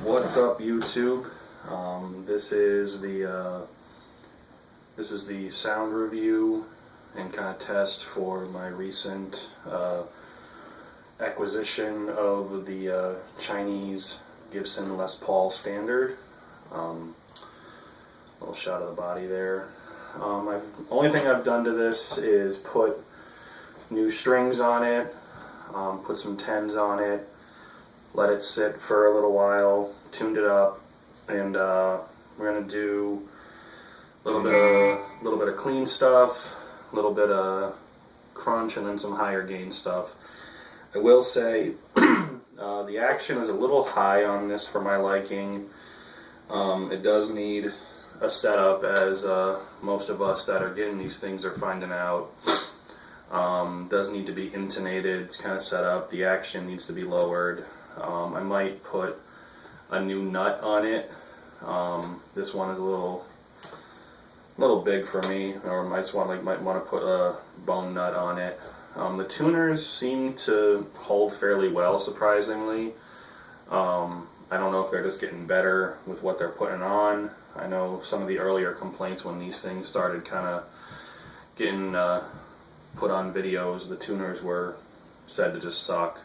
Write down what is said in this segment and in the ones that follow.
What's up, YouTube? This is the sound review and kind of test for my recent acquisition of the Chinese Gibson Les Paul Standard. Little shot of the body there. Only thing I've done to this is put new strings on it, put some 10s on it, let it sit for a little while, tuned it up, and we're gonna do a little bit of clean stuff, a little bit of crunch, and then some higher gain stuff. I will say the action is a little high on this for my liking. It does need a setup, as most of us that are getting these things are finding out. Does need to be intonated, kind of set up. The action needs to be lowered. I might put a new nut on it. This one is a little big for me, or might want to put a bone nut on it. The tuners seem to hold fairly well, surprisingly. I don't know if they're just getting better with what they're putting on. I know some of the earlier complaints when these things started kind of getting put on videos, the tuners were said to just suck.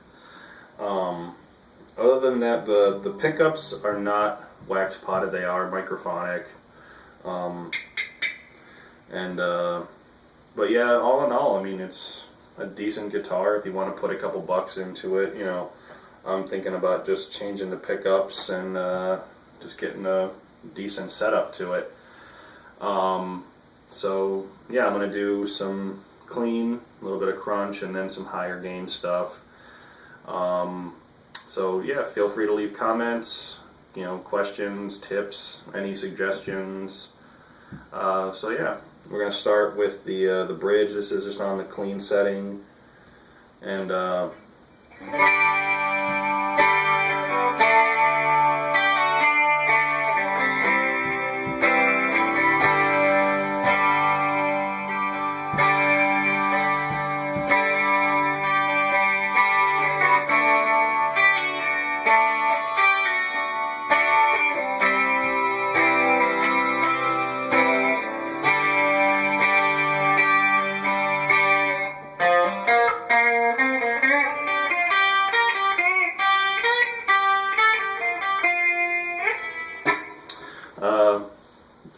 Other than that, the pickups are not wax potted, they are microphonic. But yeah, all in all, I mean, it's a decent guitar if you want to put a couple bucks into it. You know, I'm thinking about just changing the pickups and just getting a decent setup to it. So yeah, I'm going to do some clean, a little bit of crunch, and then some higher gain stuff. So yeah, feel free to leave comments, you know, questions, tips, any suggestions. So yeah, we're going to start with the bridge. This is just on the clean setting, and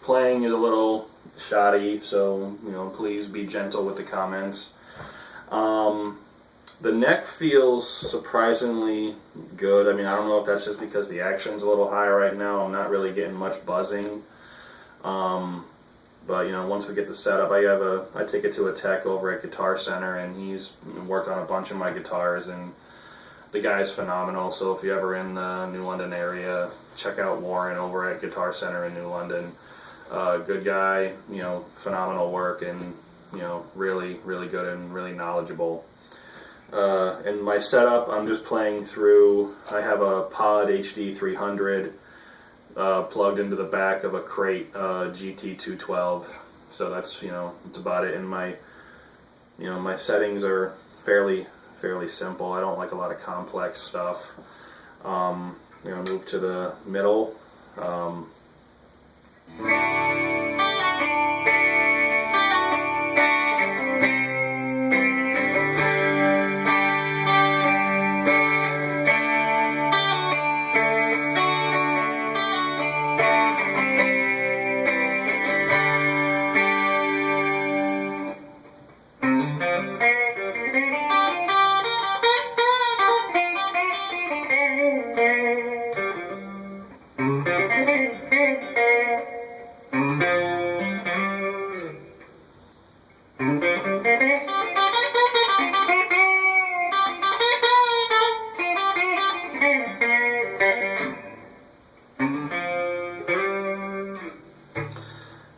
playing is a little shoddy, so you know, please be gentle with the comments. The neck feels surprisingly good. I mean, I don't know if that's just because the action's a little high right now. I'm not really getting much buzzing. But you know, once we get the setup, I take it to a tech over at Guitar Center, and he's worked on a bunch of my guitars, and the guy's phenomenal. So if you're ever in the New London area, check out Warren over at Guitar Center in New London. Good guy, you know, phenomenal work, and you know, really good and really knowledgeable. In my setup, I'm just playing through. I have a Pod HD 300 plugged into the back of a Crate GT 212. So that's, you know, that's about it. And my settings are fairly simple. I don't like a lot of complex stuff. You know, move to the middle.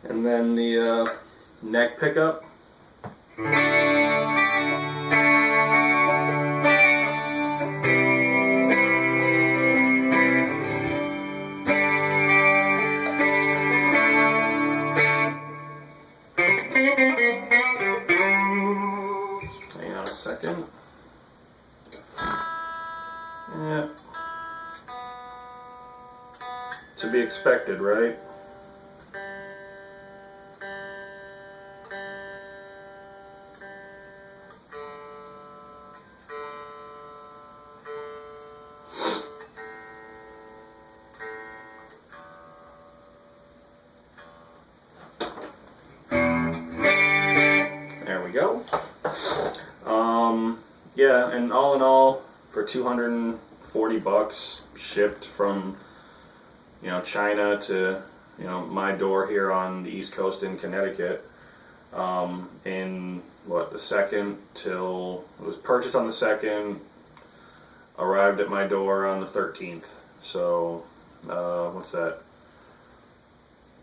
And then the neck pickup. second. Yeah. To be expected, right? There we go. Yeah, and all in all, for 240 bucks, shipped from, you know, China to, you know, my door here on the East Coast in Connecticut, in what, the 2nd till it was purchased on the 2nd, arrived at my door on the 13th. So, what's that?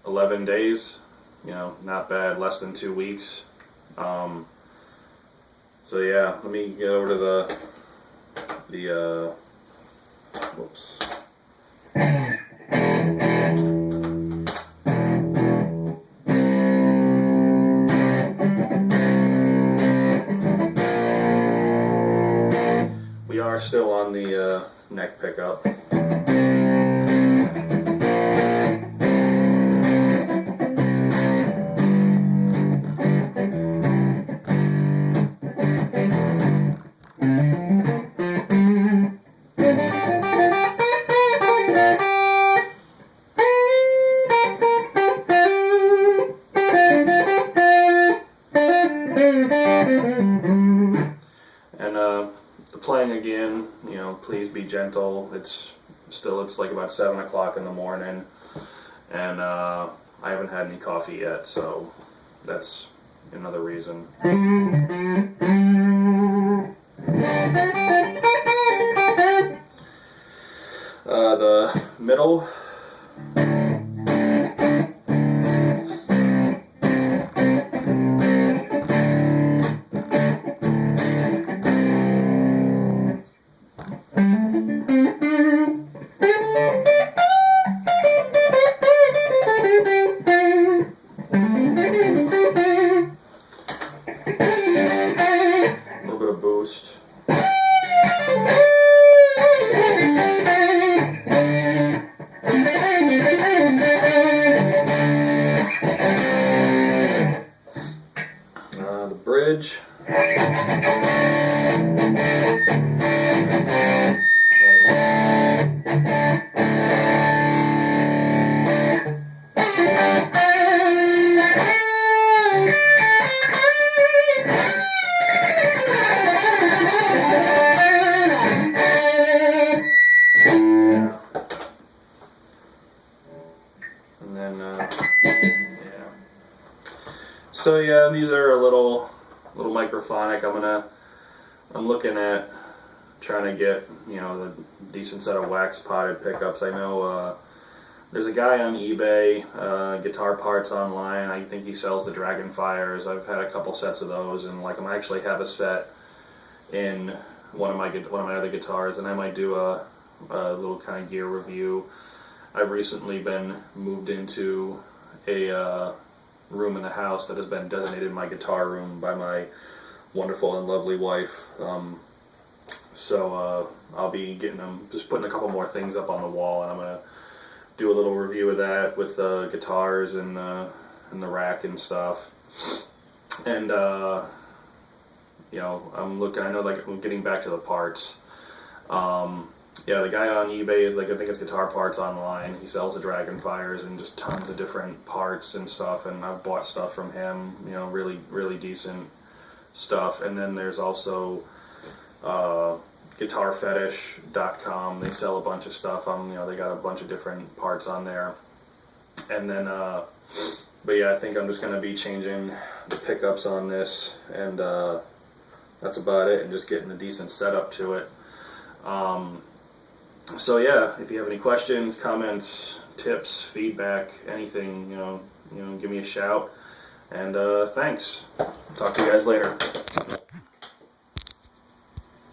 11 days, you know, not bad, less than 2 weeks. So yeah, let me get over to the whoops. We are still on the neck pickup. And playing again, you know, please be gentle. It's like about 7 o'clock in the morning, and I haven't had any coffee yet, so that's another reason. The middle. A little bit of boost. The bridge. And then, yeah. So yeah, these are a little microphonic. I'm looking at trying to get, you know, the decent set of wax potted pickups. I know there's a guy on eBay, guitar parts online. I think he sells the Dragonfires. I've had a couple sets of those, and like I actually have a set in one of my other guitars, and I might do a little kind of gear review. I've recently been moved into a room in the house that has been designated my guitar room by my wonderful and lovely wife. So I'll be just putting a couple more things up on the wall, and I'm gonna do a little review of that with guitars and the rack and stuff. And you know, I know, like, I'm getting back to the parts. Yeah, the guy on eBay, like, I think it's Guitar Parts Online. He sells the Dragonfires and just tons of different parts and stuff, and I've bought stuff from him, you know, really, really decent stuff. And then there's also guitarfetish.com. They sell a bunch of stuff. You know, they got a bunch of different parts on there. And then, but yeah, I think I'm just going to be changing the pickups on this, and that's about it, and just getting a decent setup to it. So yeah, if you have any questions, comments, tips, feedback, anything, you know, give me a shout. And thanks. Talk to you guys later.